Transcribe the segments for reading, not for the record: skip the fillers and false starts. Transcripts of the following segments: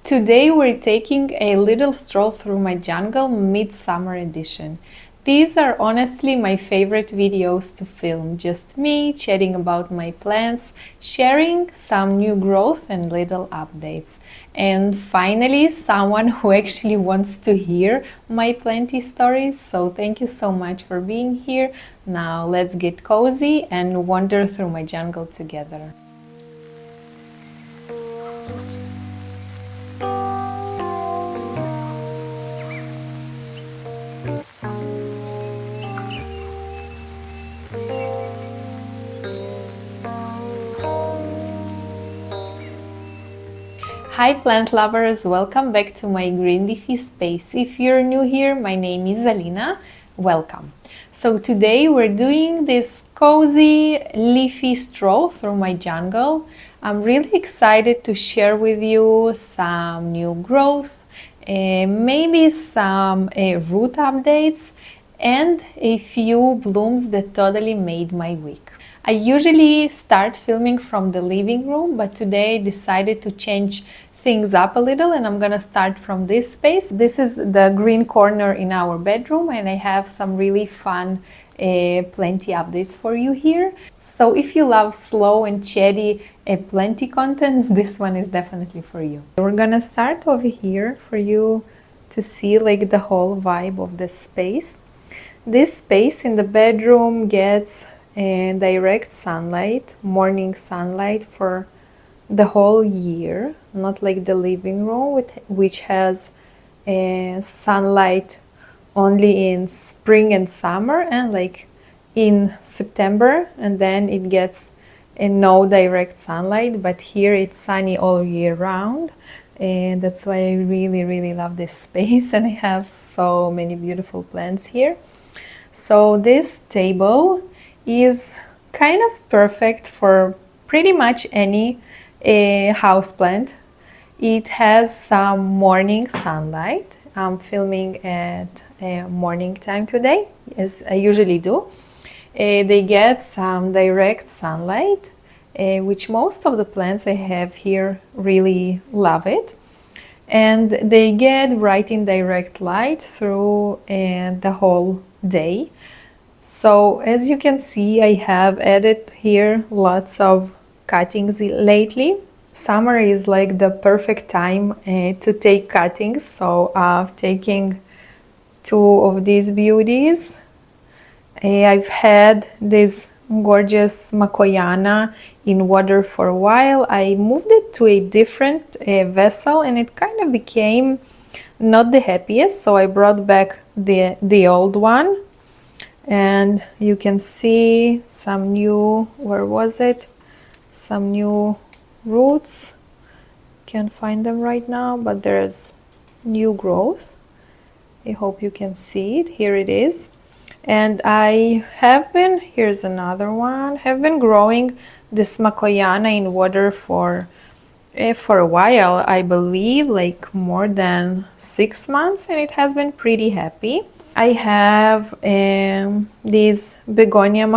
Today we're taking a little stroll through my jungle midsummer edition. These are honestly my favorite videos to film, just me chatting about my plants, sharing some new growth and little updates. And finally, someone who actually wants to hear my planty stories, so thank you so much for being here. Now let's get cozy and wander through my jungle together. Hi plant lovers, welcome back to my green leafy space. If you're new here, my name is Alina. Welcome. So today we're doing this cozy leafy stroll through my jungle. I'm really excited to share with you some new growth, maybe some root updates, and a few blooms that totally made my week. I usually start filming from the living room, but today I decided to change things up a little and I'm gonna start from this space. This is the green corner in our bedroom and I have some really fun plenty updates for you here. So if you love slow and chatty plenty content, this one is definitely for you. We're gonna start over here for you to see like the whole vibe of the space. This space in the bedroom gets direct sunlight, morning sunlight for the whole year, not like the living room which has sunlight only in spring and summer and like in September, and then it gets no direct sunlight, but here it's sunny all year round, and that's why I really love this space and I have so many beautiful plants here. So this table is kind of perfect for pretty much any house plant. It has some morning sunlight. I'm filming at morning time today, as I usually do. They get some direct sunlight, which most of the plants I have here really love it. And they get right in direct light through the whole day. So as you can see, I have added here lots of cuttings lately. Summer is like the perfect time to take cuttings, so I've taken two of these beauties. I've had this gorgeous Makoyana in water for a while. I moved it to a different vessel and it kind of became not the happiest, so I brought back the old one. And you can see some new, where was it? Some new roots. Can't find them right now, but there's new growth. I hope you can see it. Here it is. And I have been, here's another one, have been growing this Makoyana in water for a while, I believe, like more than 6 months, and it has been pretty happy. I have these begonia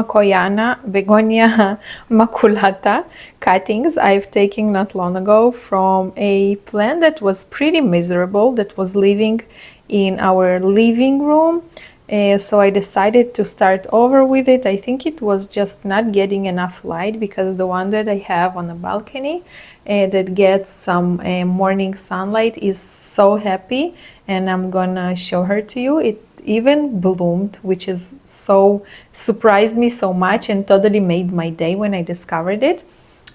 maculata cuttings I've taken not long ago from a plant that was pretty miserable, that was living in our living room. So I decided to start over with it. I think it was just not getting enough light, because the one that I have on the balcony that gets some morning sunlight is so happy, and I'm gonna show her to you. It even bloomed, which is so surprised me so much and totally made my day when I discovered it.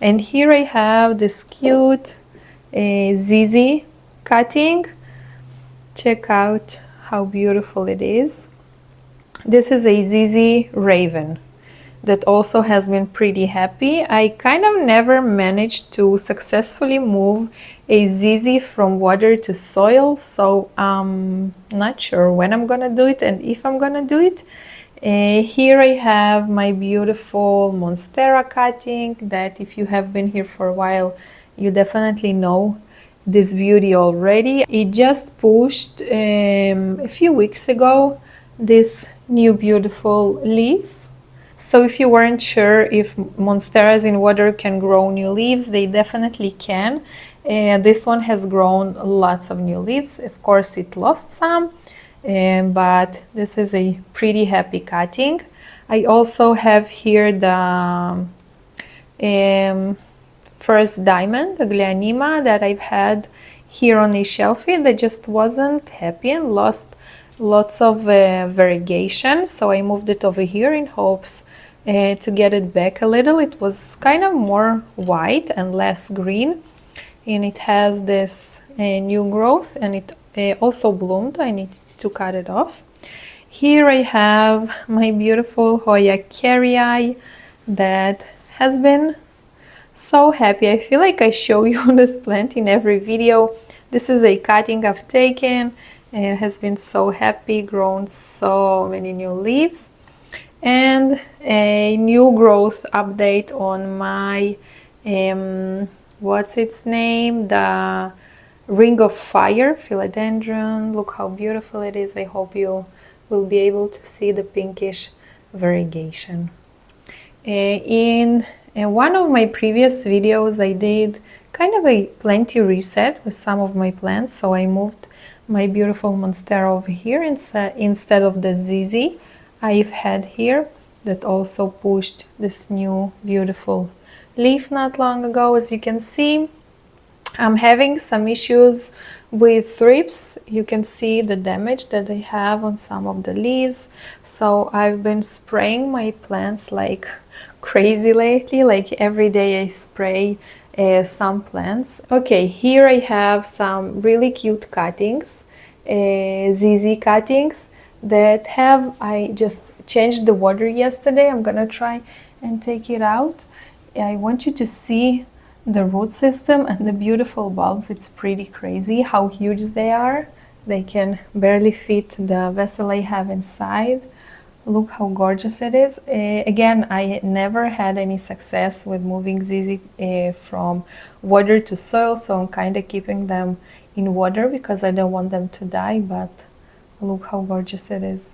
And here I have this cute ZZ cutting. Check out how beautiful it is. This is a ZZ Raven that also has been pretty happy. I kind of never managed to successfully move a ZZ from water to soil, so I'm not sure when I'm gonna do it and if I'm gonna do it. Here I have my beautiful Monstera cutting that, if you have been here for a while, you definitely know this beauty already. It just pushed a few weeks ago this new beautiful leaf. So if you weren't sure if monsteras in water can grow new leaves, they definitely can. And this one has grown lots of new leaves. Of course, it lost some, but this is a pretty happy cutting. I also have here the first diamond, the Gleonema, that I've had here on a Shelfie that just wasn't happy and lost lots of variegation. So I moved it over here in hopes to get it back a little. It was kind of more white and less green, and it has this new growth, and it also bloomed. I need to cut it off. Here I have my beautiful Hoya carrii that has been so happy. I feel like I show you this plant in every video. This is a cutting I've taken, and it has been so happy, grown so many new leaves. And a new growth update on my what's its name, the Ring of Fire philodendron. Look how beautiful it is. I hope you will be able to see the pinkish variegation. In one of my previous videos, I did kind of a plenty reset with some of my plants, so I moved my beautiful monstera over here instead of the ZZ I've had here that also pushed this new beautiful leaf not long ago. As you can see, I'm having some issues with thrips. You can see the damage that I have on some of the leaves. So I've been spraying my plants like crazy lately. Like every day I spray some plants. Okay, here I have some really cute cuttings, ZZ cuttings that I just changed the water yesterday. I'm gonna try and take it out. I want you to see the root system and the beautiful bulbs. It's pretty crazy how huge they are. They can barely fit the vessel I have inside. Look how gorgeous it is. Again, I never had any success with moving ZZ from water to soil, so I'm kind of keeping them in water because I don't want them to die, but look how gorgeous it is.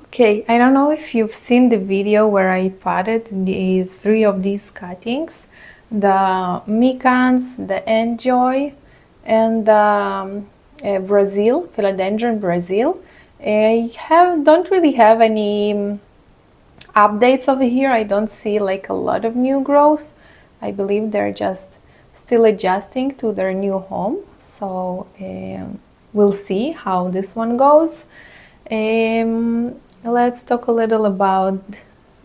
Okay, I don't know if you've seen the video where I potted these 3 of these cuttings, the Micans, the Enjoy, and the Brazil, Philodendron Brazil. I don't really have any updates over here. I don't see like a lot of new growth. I believe they're just still adjusting to their new home. So we'll see how this one goes. Let's talk a little about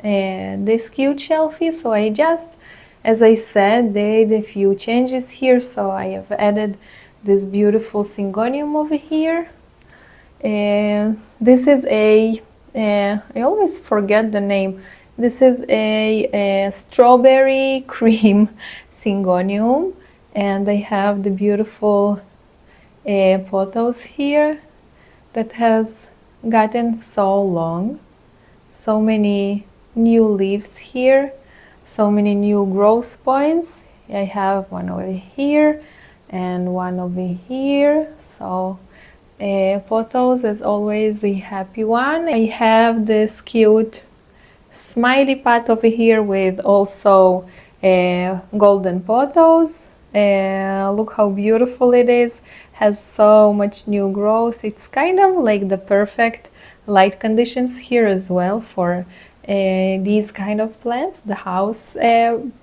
this cute Shelfie. So I just, as I said, did a few changes here. So I have added this beautiful Syngonium over here. This is I always forget the name. This is a strawberry cream Syngonium, and I have the beautiful pothos here that has gotten so long. So many new leaves here, so many new growth points. I have one over here and one over here. So pothos is always the happy one. I have this cute smiley pot over here with also golden pothos. Look how beautiful it is. Has so much new growth. It's kind of like the perfect light conditions here as well for these kind of plants, the house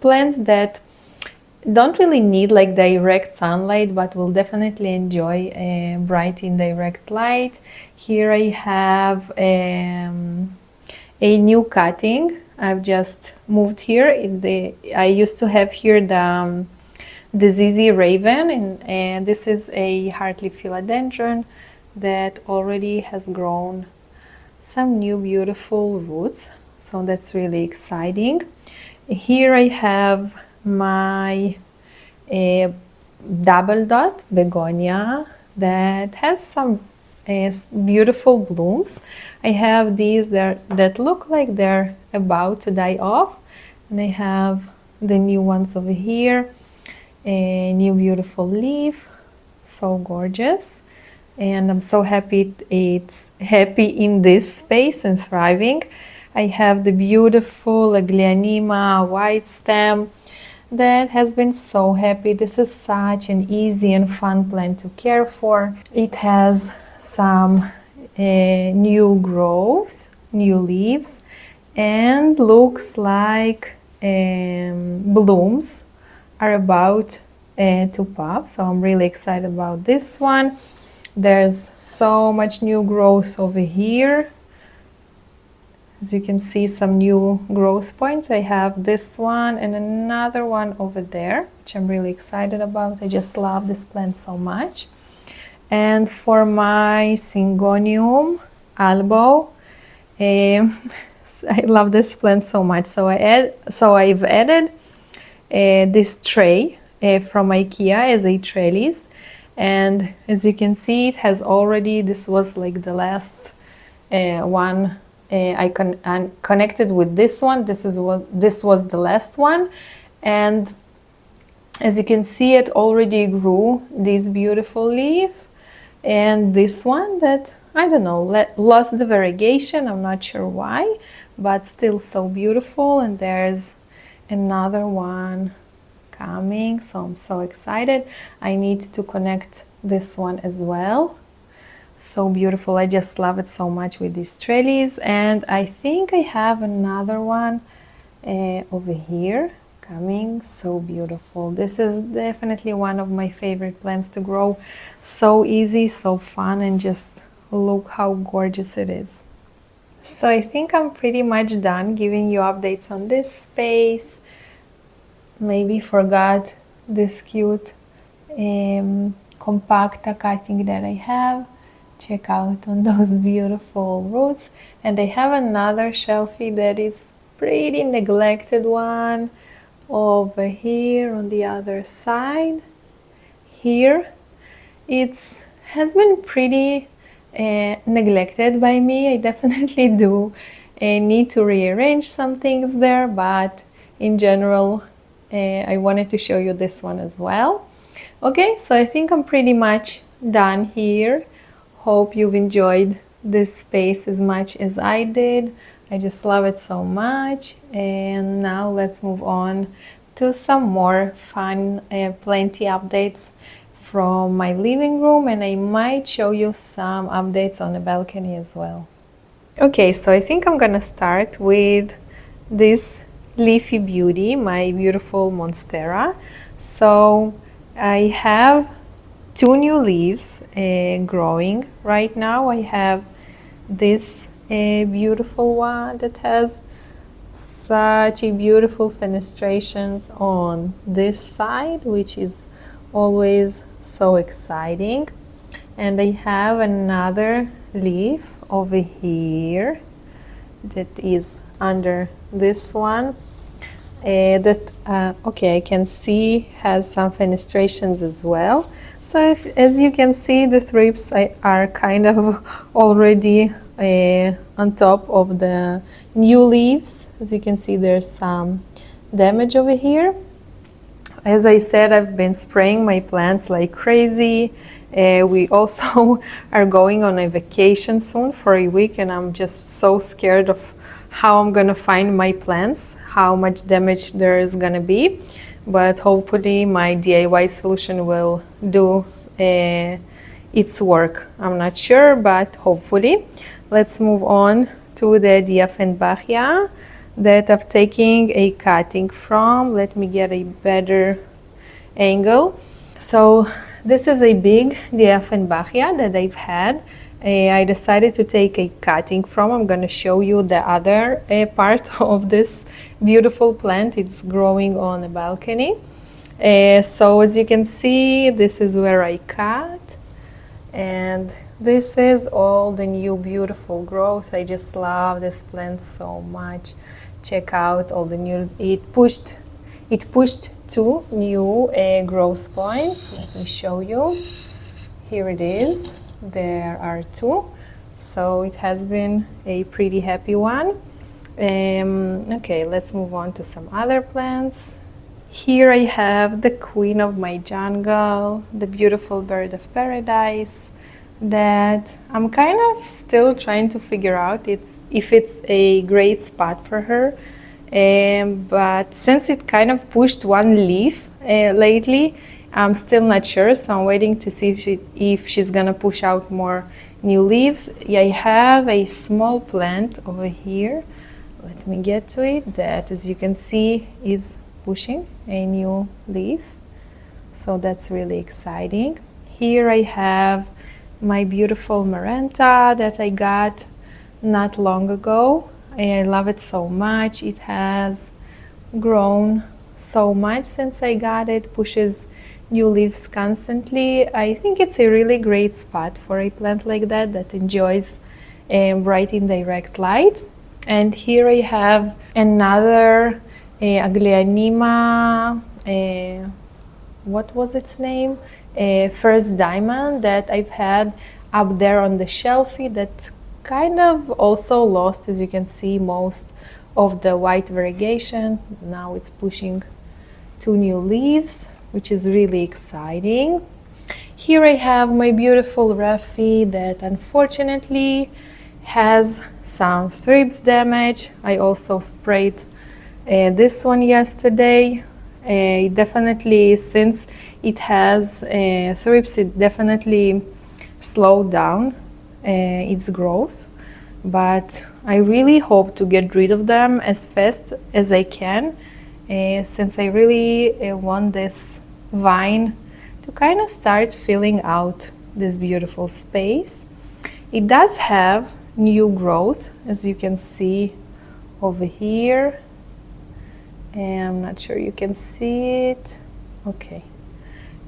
plants that don't really need like direct sunlight, but will definitely enjoy bright indirect light. Here I have a new cutting. I've just moved here. I used to have here the ZZ Raven, and this is a Hartley philodendron that already has grown some new beautiful roots. So that's really exciting. Here I have my double dot begonia that has some beautiful blooms. I have these that look like they're about to die off, and I have the new ones over here. A new beautiful leaf, so gorgeous, and I'm so happy it's happy in this space and thriving. I have the beautiful Gleonema white stem that has been so happy. This is such an easy and fun plant to care for. It has some new growth, new leaves, and looks like blooms are about to pop. So I'm really excited about this one. There's so much new growth over here. As you can see, some new growth points. I have this one and another one over there, which I'm really excited about. I just love this plant so much. And for my Syngonium albo, I love this plant so much. So I've added this tray from IKEA as a trellis. And as you can see, it has already, this was like the last one I connected with this one. This was the last one, and as you can see, it already grew this beautiful leaf, and this one that I don't know lost the variegation. I'm not sure why, but still so beautiful. And there's another one coming, so I'm so excited. I need to connect this one as well. So beautiful. I just love it so much with these trellis. And I think I have another one over here coming. So beautiful. This is definitely one of my favorite plants to grow. So easy, so fun, and just look how gorgeous it is. So I think I'm pretty much done giving you updates on this space. Maybe forgot this cute compacta cutting that I have. Check out on those beautiful roots. And I have another Shelfie that is pretty neglected one over here on the other side. Here it has been pretty neglected by me. I definitely do need to rearrange some things there, but in general I wanted to show you this one as well. Okay, so I think I'm pretty much done here. Hope you've enjoyed this space as much as I did. I just love it so much. And now let's move on to some more fun, plenty updates from my living room, and I might show you some updates on the balcony as well. Okay, so I think I'm gonna start with this leafy beauty, my beautiful Monstera. So I have two new leaves growing right now. I have this beautiful one that has such a beautiful fenestrations on this side, which is always so exciting. And I have another leaf over here that is under this one okay, I can see has some fenestrations as well. So as you can see, the thrips are kind of already on top of the new leaves. As you can see, there's some damage over here. As I said, I've been spraying my plants like crazy. We also are going on a vacation soon for a week, and I'm just so scared of how I'm gonna find my plants, how much damage there is gonna be. But hopefully my DIY solution will do its work. I'm not sure, but hopefully. Let's move on to the Dieffenbachia that I'm taking a cutting from. Let me get a better angle. So this is a big Dieffenbachia that I've had. I decided to take a cutting from. I'm going to show you the other part of this beautiful plant. It's growing on a balcony. So as you can see, this is where I cut, and this is all the new beautiful growth. I just love this plant so much. Check out all the new, it pushed 2 new growth points. Let me show you. Here it is. There are 2, so it has been a pretty happy one. Okay, let's move on to some other plants. Here I have the queen of my jungle, the beautiful bird of paradise that I'm kind of still trying to figure out if it's a great spot for her. but since it kind of pushed one leaf lately, I'm still not sure, so I'm waiting to see if she's gonna push out more new leaves. I have a small plant over here. Let me get to it. That, as you can see, is pushing a new leaf, so that's really exciting. Here I have my beautiful Maranta that I got not long ago. I love it so much. It has grown so much since I got it, pushes new leaves constantly. I think it's a really great spot for a plant like that enjoys bright indirect light. And here I have another Aglianima, what was its name? First Diamond that I've had up there on the Shelfie that kind of also lost, as you can see, most of the white variegation. Now it's pushing 2 new leaves, which is really exciting. Here I have my beautiful Rafi that unfortunately has some thrips damage. I also sprayed this one yesterday. Definitely, since it has thrips, it definitely slowed down its growth, but I really hope to get rid of them as fast as I can, since I really want this vine to kind of start filling out this beautiful space. It does have new growth, as you can see over here, and I'm not sure you can see it. Okay,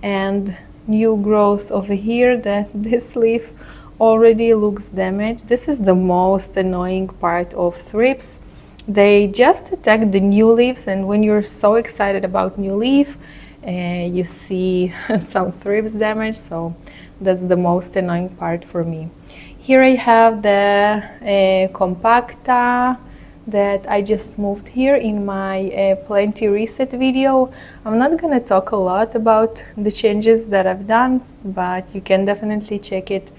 and new growth over here. That this leaf already looks damaged. This is the most annoying part of thrips. They just attack the new leaves, and when you're so excited about new leaf, you see some thrips damage, so that's the most annoying part for me. Here I have the compacta that I just moved here in my plenty reset video. I'm not gonna talk a lot about the changes that I've done, but you can definitely check it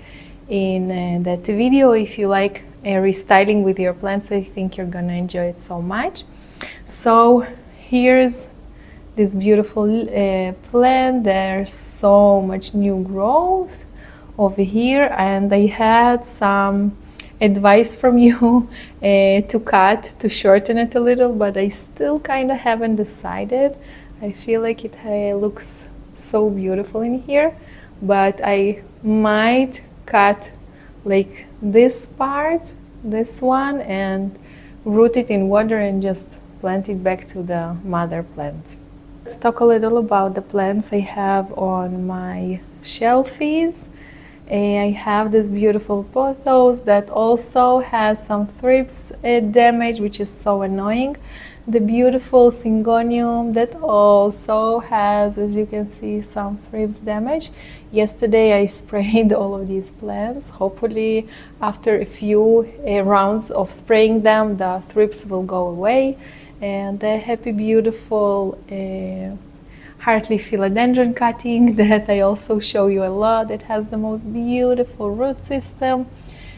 in that video. If you like restyling with your plants, I think you're gonna enjoy it so much. So here's this beautiful plant. There's so much new growth over here, and I had some advice from you to shorten it a little, but I still kind of haven't decided. I feel like it looks so beautiful in here, but I might cut like this part, this one, and root it in water and just plant it back to the mother plant. Let's talk a little about the plants I have on my shelfies. I have this beautiful pothos that also has some thrips damage, which is so annoying. The beautiful syngonium that also has, as you can see, some thrips damage. Yesterday I sprayed all of these plants. Hopefully after a few rounds of spraying them, the thrips will go away. And the happy beautiful Hartley philodendron cutting that I also show you a lot. It has the most beautiful root system,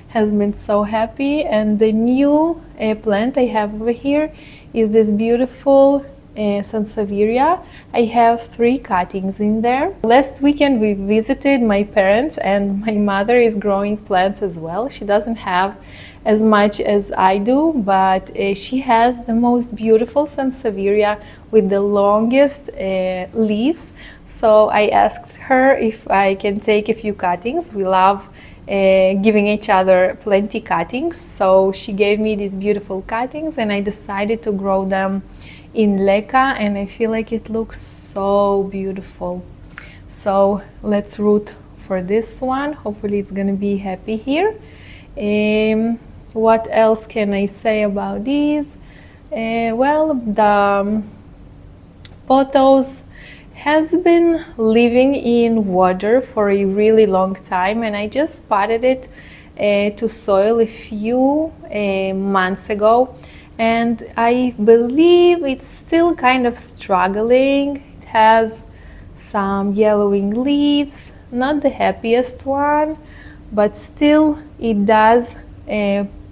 has been so happy. And the new plant I have over here is this beautiful Sansevieria. I have 3 cuttings in there. Last weekend we visited my parents, and my mother is growing plants as well. She doesn't have as much as I do, but she has the most beautiful Sansevieria with the longest leaves. So I asked her if I can take a few cuttings. We love giving each other plenty cuttings, so she gave me these beautiful cuttings, and I decided to grow them in leca, and I feel like it looks so beautiful. So let's root for this one. Hopefully it's gonna be happy here. What else can I say about these? Well, the pothos has been living in water for a really long time, and I just potted it to soil a few months ago, and I believe it's still kind of struggling. It has some yellowing leaves, not the happiest one, but still it does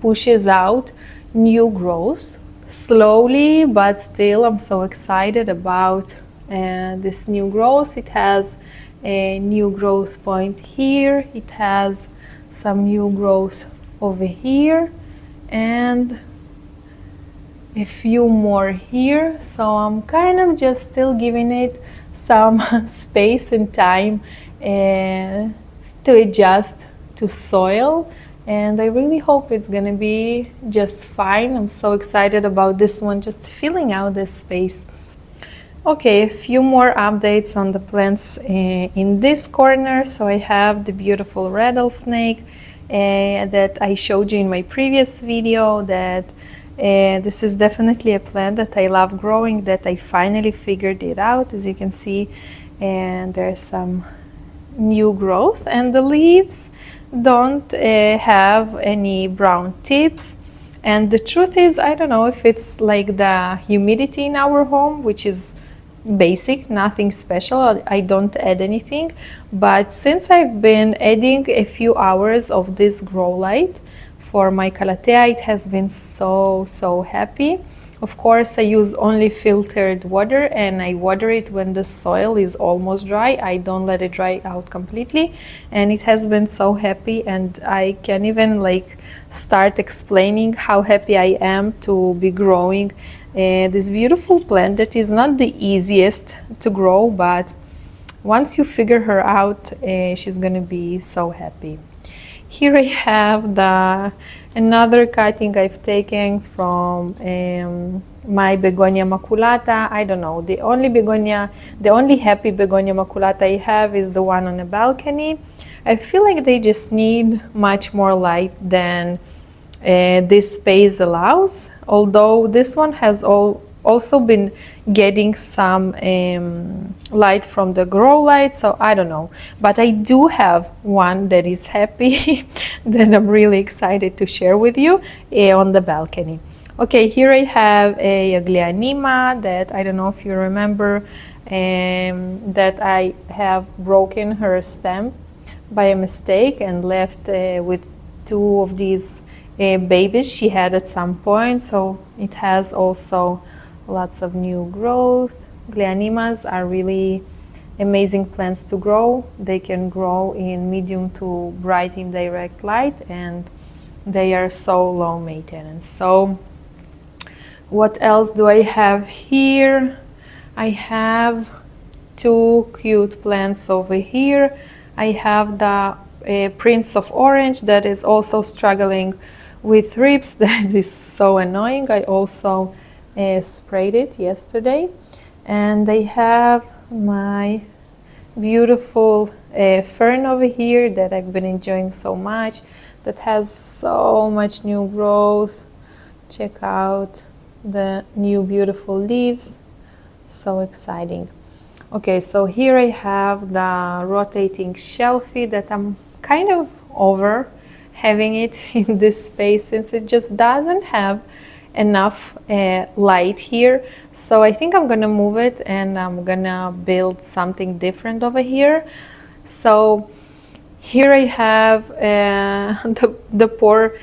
pushes out new growth. slowly, but still I'm so excited about this new growth. It has a new growth point here, it has some new growth over here, and a few more here. So I'm kind of just still giving it some space and time to adjust to soil, and I really hope it's gonna be just fine. I'm so excited about this one, just filling out this space. Okay, a few more updates on the plants in this corner. So I have the beautiful rattlesnake that I showed you in my previous video. That this is definitely a plant that I love growing, that I finally figured it out, as you can see, and there's some new growth, and the leaves don't have any brown tips. And the truth is, I don't know if it's like the humidity in our home, which is basic, nothing special. I don't add anything, but since I've been adding a few hours of this grow light for my calathea, it has been so happy. Of course, I use only filtered water, and I water it when the soil is almost dry. I don't let it dry out completely, and it has been so happy, and I can even like start explaining how happy I am to be growing this beautiful plant that is not the easiest to grow, but once you figure her out, she's gonna be so happy. Here I have another cutting I've taken from my begonia maculata. I don't know, the only happy begonia maculata I have is the one on the balcony. I feel like they just need much more light than this space allows, although this one has also been getting some light from the grow light, so I don't know. But I do have one that is happy that I'm really excited to share with you on the balcony. Okay, here I have a Aglianima that I don't know if you remember, that I have broken her stem by a mistake and left with two of these babies she had at some point. So it has also lots of new growth. Glianimas are really amazing plants to grow. They can grow in medium to bright indirect light, and they are so low maintenance. So what else do I have here? I have two cute plants over here. I have the Prince of Orange that is also struggling with thrips. That is so annoying. I also sprayed it yesterday. And I have my beautiful fern over here that I've been enjoying so much, that has so much new growth. Check out the new beautiful leaves, so exciting. Okay, so here I have the rotating Shelfie that I'm kind of over having it in this space, since it just doesn't have enough light here. So I think I'm gonna move it, and I'm gonna build something different over here. So here I have the poor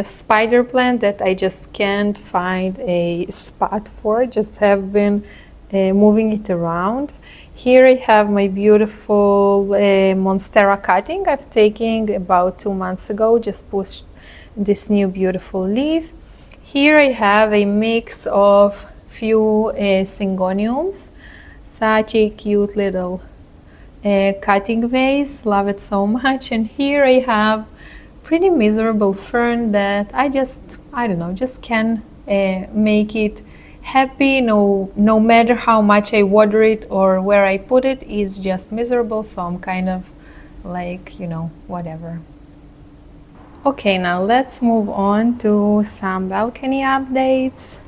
spider plant that I just can't find a spot for, just have been moving it around. Here I have my beautiful Monstera cutting I've taken about 2 months ago, just pushed this new beautiful leaf. Here I have a mix of few syngoniums, such a cute little cutting vase, love it so much. And here I have pretty miserable fern that I don't know, just can make it happy. No matter how much I water it or where I put it, it's just miserable. So I'm kind of like, you know, whatever. Okay, now let's move on to some balcony updates.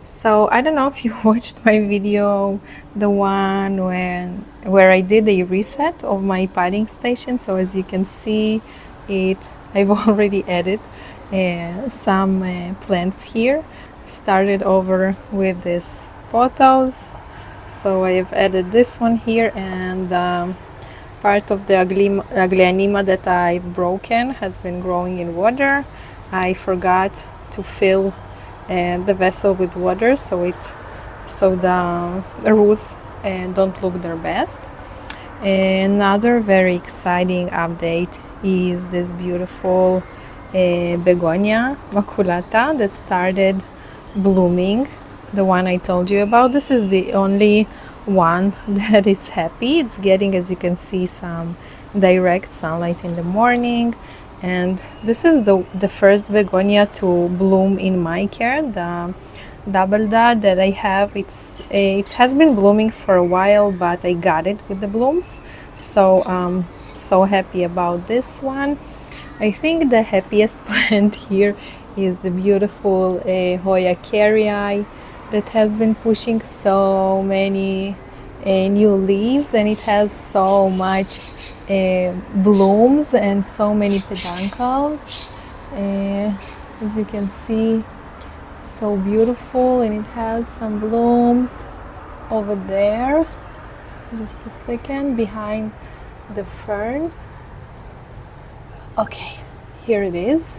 So I don't know if you watched my video, the one where I did a reset of my potting station. So as you can see, I've already added some plants here. Started over with this pothos. So I have added this one here, and part of the Aglianima that I've broken has been growing in water. I forgot to fill the vessel with water, so the roots don't look their best. Another very exciting update is this beautiful begonia maculata that started blooming, the one I told you about. This is the only one that is happy. It's getting, as you can see, some direct sunlight in the morning, and this is the first begonia to bloom in my care, the double dot that I have. It has been blooming for a while, but I got it with the blooms, so so happy about this one. I think the happiest plant here is the beautiful Hoya carrii that has been pushing so many new leaves, and it has so much blooms and so many peduncles. As you can see, so beautiful, and it has some blooms over there. Just a second, behind the fern. Okay, here it is.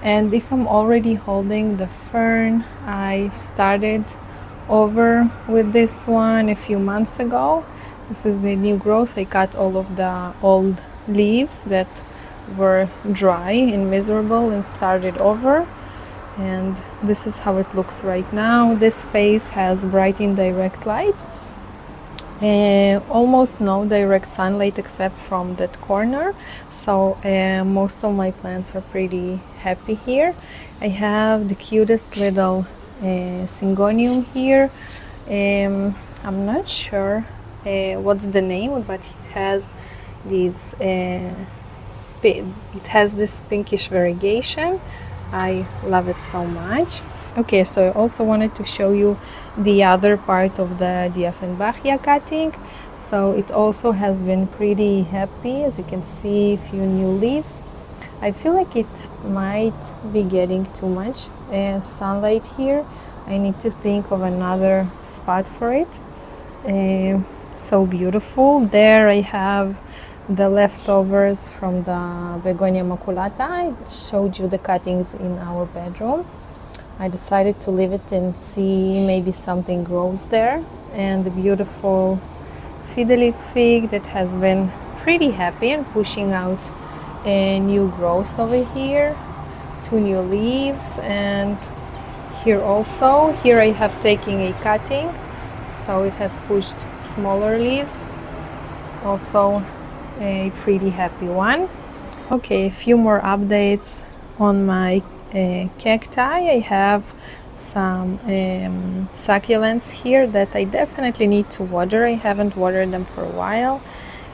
And if I'm already holding the fern, I started over with this one a few months ago. This is the new growth. I cut all of the old leaves that were dry and miserable and started over. And this is how it looks right now. This space has bright indirect light. Almost no direct sunlight except from that corner, so most of my plants are pretty happy here. I have the cutest little syngonium here. I'm not sure what's the name, but it has these it has this pinkish variegation. I love it so much. Okay, so I also wanted to show you the other part of the Dieffenbachia cutting. So it also has been pretty happy. As you can see, a few new leaves. I feel like it might be getting too much sunlight here. I need to think of another spot for it. So beautiful. There I have the leftovers from the Begonia maculata. I showed you the cuttings in our bedroom. I decided to leave it and see maybe something grows there. And the beautiful fiddly fig that has been pretty happy and pushing out a new growth over here. 2 new leaves, and here also. Here I have taken a cutting, so it has pushed smaller leaves. Also a pretty happy one. Okay, a few more updates on my cacti. I have some succulents here that I definitely need to water. I haven't watered them for a while,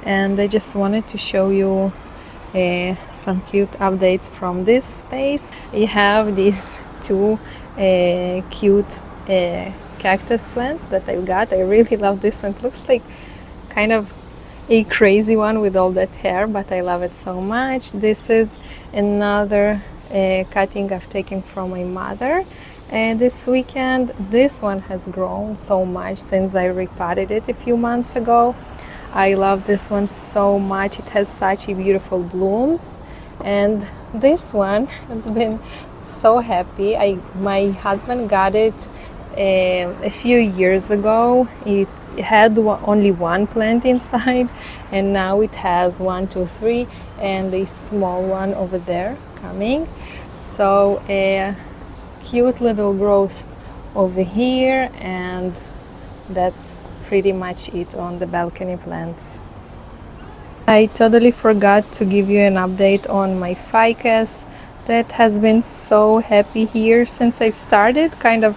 and I just wanted to show you some cute updates from this space. I have these 2 cute cactus plants that I've got. I really love this one. It looks like kind of a crazy one with all that hair, but I love it so much. This is another cutting I've taken from my mother this weekend. This one has grown so much since I repotted it a few months ago. I love this one so much. It has such a beautiful blooms, and this one has been so happy. My husband got it a few years ago. It had only 1 plant inside, and now it has 1, 2, 3, and a small one over there coming. So a cute little growth over here, and that's pretty much it on the balcony plants. I totally forgot to give you an update on my ficus that has been so happy here since I've started kind of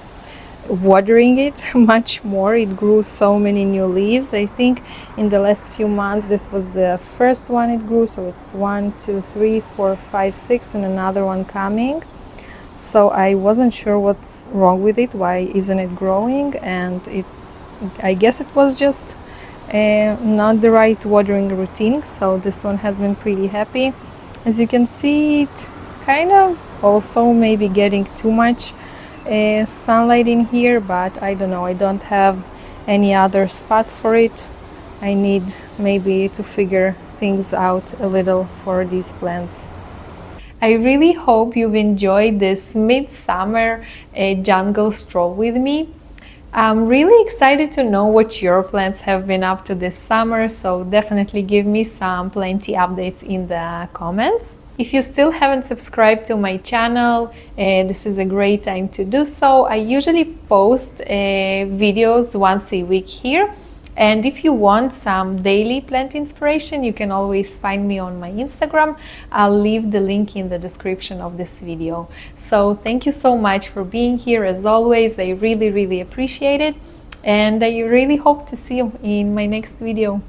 watering it much more. It grew so many new leaves. I think in the last few months this was the first one it grew, so it's 1, 2, 3, 4, 5, 6, and another one coming. So I wasn't sure what's wrong with it, why isn't it growing, and I guess it was just not the right watering routine. So this one has been pretty happy. As you can see, it kind of also maybe getting too much sunlight in here, but I don't know, I don't have any other spot for it. I need maybe to figure things out a little for these plants. I really hope you've enjoyed this midsummer jungle stroll with me. I'm really excited to know what your plants have been up to this summer, so definitely give me some plenty updates in the comments. If you still haven't subscribed to my channel, this is a great time to do so. I usually post videos once a week here. And if you want some daily plant inspiration, you can always find me on my Instagram. I'll leave the link in the description of this video. So thank you so much for being here as always. I really, really appreciate it. And I really hope to see you in my next video.